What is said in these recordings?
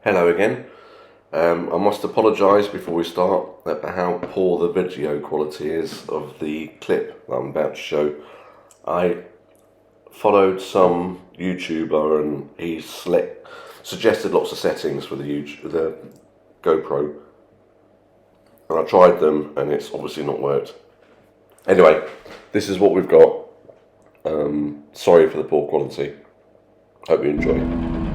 Hello again. I must apologise before we start about how poor the video quality is of the clip that I'm about to show. I followed some YouTuber and he suggested lots of settings for the GoPro, and I tried them and it's obviously not worked. Anyway, this is what we've got. Sorry for the poor quality. Hope you enjoy.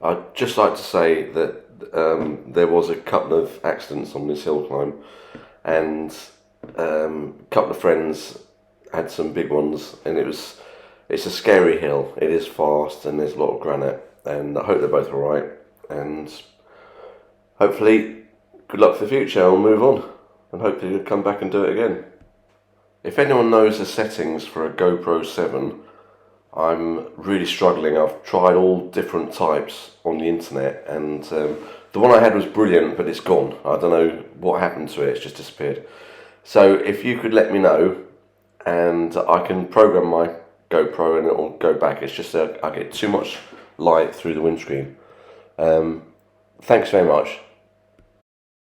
I'd just like to say that there was a couple of accidents on this hill climb, and a couple of friends had some big ones, and it's a scary hill. It is fast and there's a lot of granite, and I hope they're both alright, and hopefully good luck for the future. I'll move on and hopefully you'll come back and do it again. If anyone knows the settings for a GoPro 7, I'm really struggling. I've tried all different types on the internet, and the one I had was brilliant, but it's gone. I don't know what happened to it, it's just disappeared. So if you could let me know, and I can program my GoPro and it'll go back. It's just that I get too much light through the windscreen. Thanks very much.